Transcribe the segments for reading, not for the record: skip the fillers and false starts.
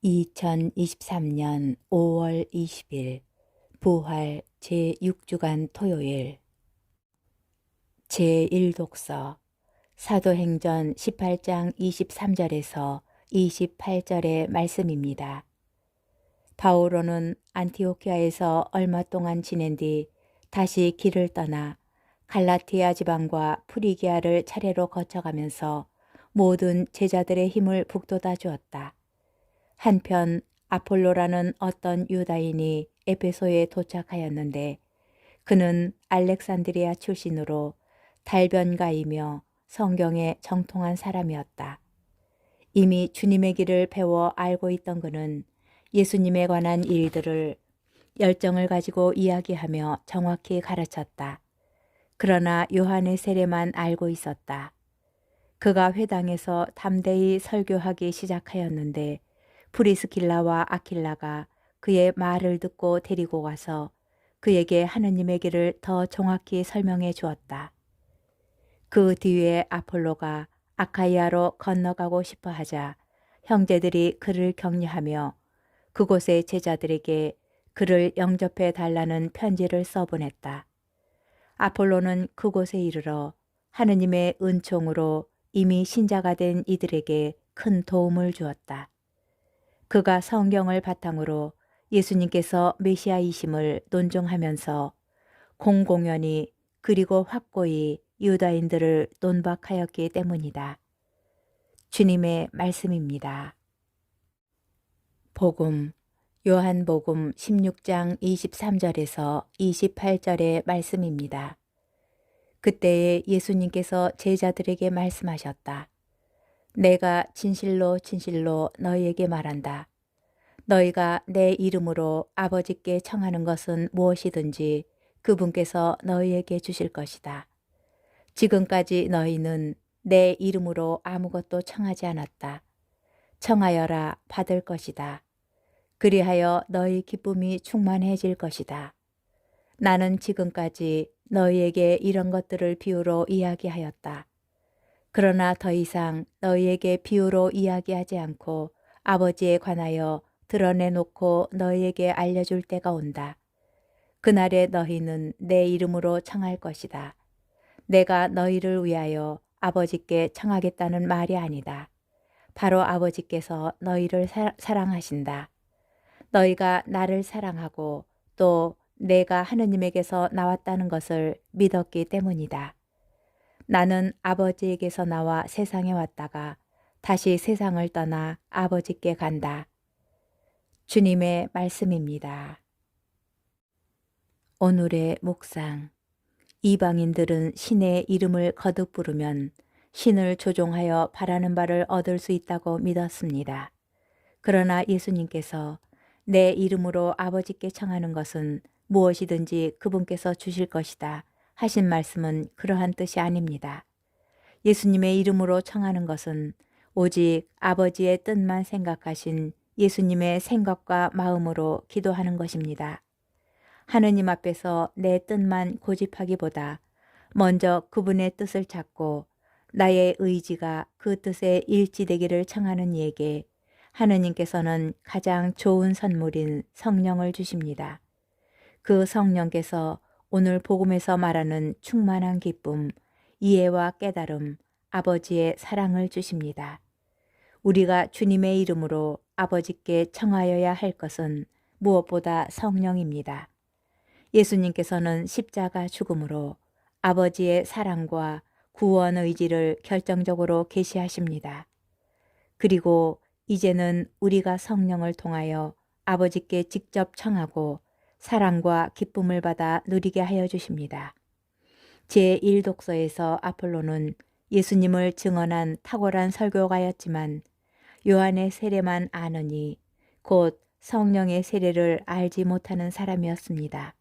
2023년 5월 20일 부활 제6주간 토요일 제1독서 사도행전 18장 23절에서 28절의 말씀입니다. 바오로는 안티오키아에서 얼마 동안 지낸 뒤 다시 길을 떠나 갈라티아 지방과 프리기아를 차례로 거쳐가면서 모든 제자들의 힘을 북돋아 주었다. 한편 아폴로라는 어떤 유다인이 에베소에 도착하였는데 그는 알렉산드리아 출신으로 달변가이며 성경에 정통한 사람이었다. 이미 주님의 길을 배워 알고 있던 그는 예수님에 관한 일들을 열정을 가지고 이야기하며 정확히 가르쳤다. 그러나 요한의 세례만 알고 있었다. 그가 회당에서 담대히 설교하기 시작하였는데 프리스킬라와 아킬라가 그의 말을 듣고 데리고 가서 그에게 하느님의 길을 더 정확히 설명해 주었다. 그 뒤에 아폴로가 아카이아로 건너가고 싶어 하자 형제들이 그를 격려하며 그곳의 제자들에게 그를 영접해 달라는 편지를 써보냈다. 아폴로는 그곳에 이르러 하느님의 은총으로 이미 신자가 된 이들에게 큰 도움을 주었다. 그가 성경을 바탕으로 예수님께서 메시아이심을 논증하면서 공공연히 그리고 확고히 유다인들을 논박하였기 때문이다. 주님의 말씀입니다. 복음 요한복음 16장 23절에서 28절의 말씀입니다. 그때에 예수님께서 제자들에게 말씀하셨다. 내가 진실로 진실로 너희에게 말한다. 너희가 내 이름으로 아버지께 청하는 것은 무엇이든지 그분께서 너희에게 주실 것이다. 지금까지 너희는 내 이름으로 아무것도 청하지 않았다. 청하여라 받을 것이다. 그리하여 너희 기쁨이 충만해질 것이다. 나는 지금까지 너희에게 이런 것들을 비유로 이야기하였다. 그러나 더 이상 너희에게 비유로 이야기하지 않고 아버지에 관하여 드러내놓고 너희에게 알려줄 때가 온다. 그날에 너희는 내 이름으로 청할 것이다. 내가 너희를 위하여 아버지께 청하겠다는 말이 아니다. 바로 아버지께서 너희를 사랑하신다. 너희가 나를 사랑하고 또 내가 하느님에게서 나왔다는 것을 믿었기 때문이다. 나는 아버지에게서 나와 세상에 왔다가 다시 세상을 떠나 아버지께 간다. 주님의 말씀입니다. 오늘의 묵상. 이방인들은 신의 이름을 거듭 부르면 신을 조종하여 바라는 바를 얻을 수 있다고 믿었습니다. 그러나 예수님께서 내 이름으로 아버지께 청하는 것은 무엇이든지 그분께서 주실 것이다 하신 말씀은 그러한 뜻이 아닙니다. 예수님의 이름으로 청하는 것은 오직 아버지의 뜻만 생각하신 예수님의 생각과 마음으로 기도하는 것입니다. 하느님 앞에서 내 뜻만 고집하기보다 먼저 그분의 뜻을 찾고 나의 의지가 그 뜻에 일치되기를 청하는 이에게 하느님께서는 가장 좋은 선물인 성령을 주십니다. 그 성령께서 오늘 복음에서 말하는 충만한 기쁨, 이해와 깨달음, 아버지의 사랑을 주십니다. 우리가 주님의 이름으로 아버지께 청하여야 할 것은 무엇보다 성령입니다. 예수님께서는 십자가 죽음으로 아버지의 사랑과 구원 의지를 결정적으로 계시하십니다. 그리고 이제는 우리가 성령을 통하여 아버지께 직접 청하고 사랑과 기쁨을 받아 누리게 하여 주십니다. 제1독서에서 아폴로는 예수님을 증언한 탁월한 설교가였지만 요한의 세례만 아느니 곧 성령의 세례를 알지 못하는 사람이었습니다.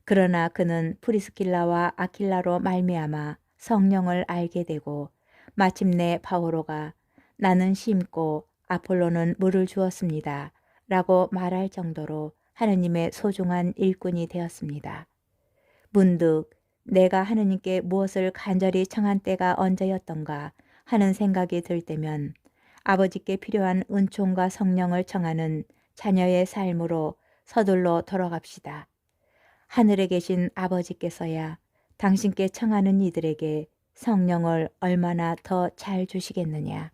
그러나 그는 프리스킬라와 아킬라로 말미암아 성령을 알게 되고 마침내 바오로가 나는 심고 아폴로는 물을 주었습니다 라고 말할 정도로 하느님의 소중한 일꾼이 되었습니다. 문득 내가 하느님께 무엇을 간절히 청한 때가 언제였던가 하는 생각이 들 때면 아버지께 필요한 은총과 성령을 청하는 자녀의 삶으로 서둘러 돌아갑시다. 하늘에 계신 아버지께서야 당신께 청하는 이들에게 성령을 얼마나 더 잘 주시겠느냐.